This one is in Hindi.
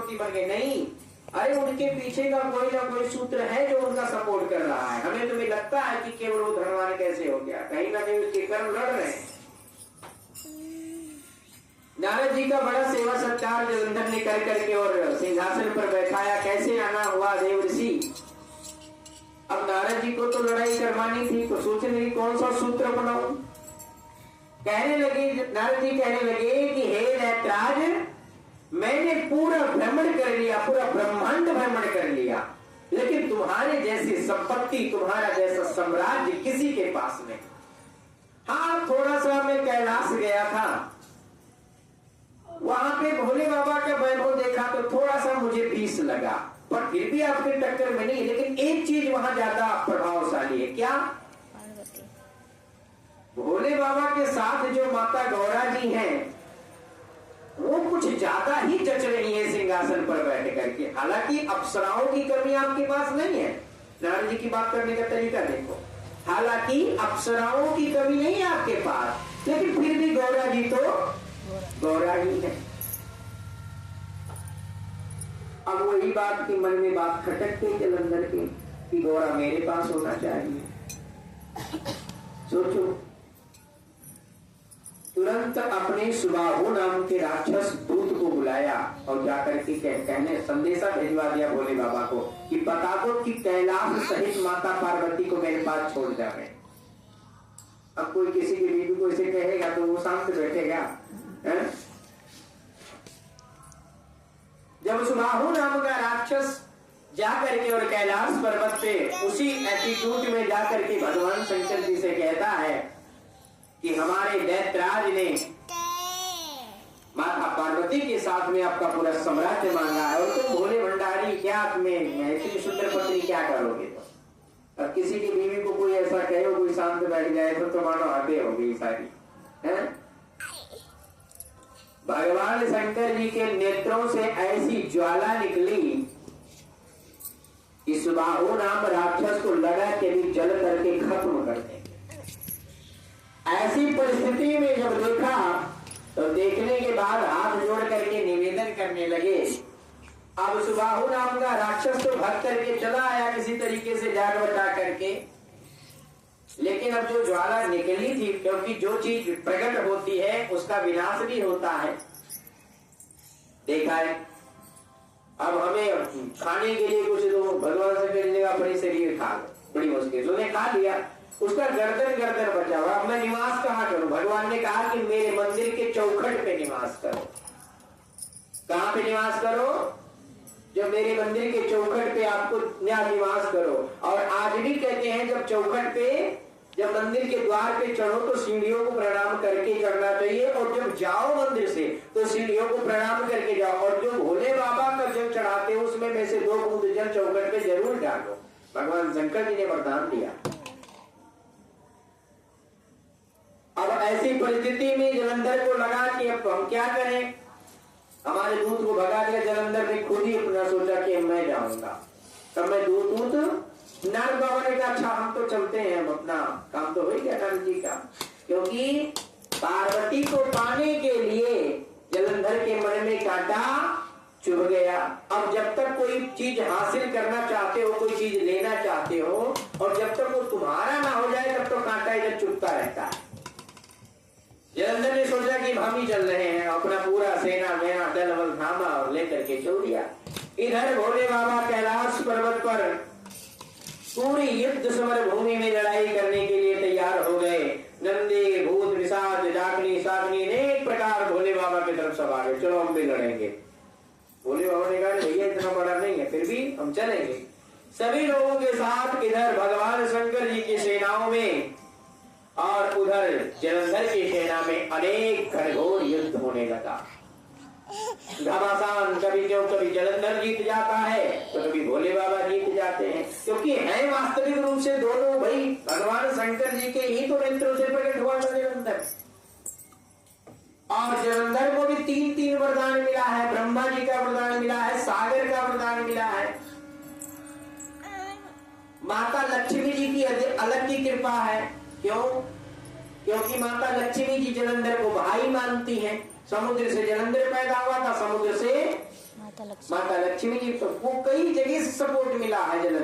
चक्रवर्ती बन गए, नहीं। अरे उनके पीछे का कोई ना कोई सूत्र है जो उनका सपोर्ट कर रहा है। हमें तुम्हें लगता है कि केवल वो धनवान कैसे हो गया, कहीं ना कहीं उसके कर्म लड़ रहे हैं। नारद जी का बड़ा सेवा सत्कार जलंधर ने कर करके और सिंहासन पर बैठाया। कैसे आना हुआ देव ऋषि। अब नारद जी को तो लड़ाई करवानी थी, तो सोचने लगे कौन सा सूत्र बनाऊं। कहने लगे, नारद जी कहने लगे कि हे दैत्यराज, मैंने पूरा भ्रमण कर लिया, पूरा ब्रह्मांड भ्रमण कर लिया, लेकिन तुम्हारे जैसी संपत्ति, तुम्हारा जैसा साम्राज्य किसी के पास नहीं। हाँ, थोड़ा सा मैं कैलाश गया था, वहां पे भोले बाबा का वैभव देखा तो थोड़ा सा मुझे बीस लगा, पर फिर भी आपके टक्कर में नहीं। लेकिन एक चीज वहां ज्यादा प्रभावशाली है। क्या? भोले बाबा के साथ जो माता गौरा जी हैं, वो कुछ ज्यादा ही जच रही है सिंहासन पर बैठ करके। हालांकि अप्सराओं की कमी आपके पास नहीं है। नारद जी की बात करने का तरीका देखो। हालांकि अप्सराओं की कमी नहीं है आपके पास, लेकिन फिर भी गौरा जी तो गौरा ही है। अब वही बात की मन में बात खटक गई जलंधर की कि गौरा मेरे पास होना चाहिए। सोचो, तुरंत अपने सुबाहु नाम के राक्षस दूत को बुलाया और जाकर के कहने संदेशा भिजवा दिया भोले बाबा को कि बता दो कि कैलाश सहित माता पार्वती को मेरे पास छोड़ जाए। अब कोई किसी की बीवी को इसे कहेगा तो वो शांत बैठेगा है? जब सुबाहु नाम का राक्षस जाकर के और कैलाश पर्वत पे उसी एटीट्यूड में जाकर के भगवान शंकर जी से कहता है कि हमारे दैत्यराज ने माता पार्वती के साथ में आपका पूरा साम्राज्य मांगा है, और तुम भोले भंडारी क्या में इतनी सुंदर पत्नी क्या करोगे। तो अब किसी की बीवी को कोई ऐसा कहे, कोई शांत बैठ जाए तो मानो हदे होगी सारी है। भगवान शंकर जी के नेत्रों से ऐसी ज्वाला निकली कि सुबाहु नाम राक्षस को लगा के भी जल करके खत्म कर देंगे। ऐसी परिस्थिति में जब देखा तो देखने के बाद हाथ जोड़ करके निवेदन करने लगे। अब सुबाहु नाम का राक्षस तो भाग करके चला आया किसी तरीके से जान बचा करके, लेकिन अब जो ज्वाला निकली थी, क्योंकि जो चीज प्रकट होती है उसका विनाश भी होता है। देखा है, अब हमें खाने के लिए कुछ दो, भगवान से मिलने का अपने शरीर खा लो, बड़ी मुश्किल उसने खा लिया, उसका गर्दन बचा हुआ। अब मैं निवास कहाँ करूं? भगवान ने कहा कि मेरे मंदिर के चौखट पे निवास करो। कहाँ पे निवास करो? जब मेरे मंदिर के चौखट पे आपको यहाँ निवास करो। और आज भी कहते हैं जब चौखट पे, जब मंदिर के द्वार पे चढ़ो तो सीढ़ियों को प्रणाम करके चढ़ना चाहिए, और जब जाओ मंदिर से तो सीढ़ियों को प्रणाम करके जाओ। और जो भोले बाबा का जल चढ़ाते हो उसमें में से 2 बूंद जल चौखट पे जरूर डालो। भगवान शंकर जी ने वरदान दिया। अब ऐसी परिस्थिति में जलंधर को लगा कि अब हम क्या करें। हमारे दूत को भगा दिया। जलंधर ने खुद ही अपना सोचा कि मैं जाऊंगा। तब मैं दूत नारद बाबा ने कहा अच्छा हम तो चलते हैं, हम अपना काम तो हो ही गया नारद जी का। क्योंकि पार्वती को पाने के लिए जलंधर के मन में कांटा चुभ गया। अब जब तक कोई चीज हासिल करना चाहते हो, कोई चीज लेना चाहते हो, और जब तक वो तुम्हारा ना हो जाए तब तो कांटा इधर चुभता रहता है। जलंधर ने सोचा कि हम ही चल रहे हैं, अपना पूरा सेना मेना दल बल थामा और लेकर के चल दिया। इधर भोले बाबा कैलाश पर्वत पर पूरी युद्ध समर भूमि में लड़ाई करने के लिए तैयार हो गए। नंदी भूत निषाद डाकनी साधनी अनेक प्रकार भोले बाबा की तरफ सब आ गए। चलो हम भी लड़ेंगे। भोले बाबा ने कहा भैया इतना बड़ा नहीं है, फिर भी हम चलेंगे। सभी लोगों के साथ इधर भगवान शंकर जी की सेनाओं में और उधर जलंधर की सेना में अनेक घनघोर युद्ध होने लगा। घमासान कभी जलंधर जीत जाता है तो कभी भोले बाबा जीत जाते हैं, क्योंकि है वास्तविक रूप से दोनों भाई भगवान शंकर जी के ही तो नेत्रों से प्रकट हुआ था जलंधर। और जलंधर को भी 3 वरदान मिला है। ब्रह्मा जी का वरदान मिला है, सागर का वरदान मिला है, माता लक्ष्मी जी की अलग की कृपा है। क्यों? क्योंकि माता लक्ष्मी जी जलंधर को भाई मानती हैं। समुद्र से जलंधर पैदा हुआ था, समुद्र से माता लक्ष्मी जी को कई जगह से सपोर्ट मिला है जलंधर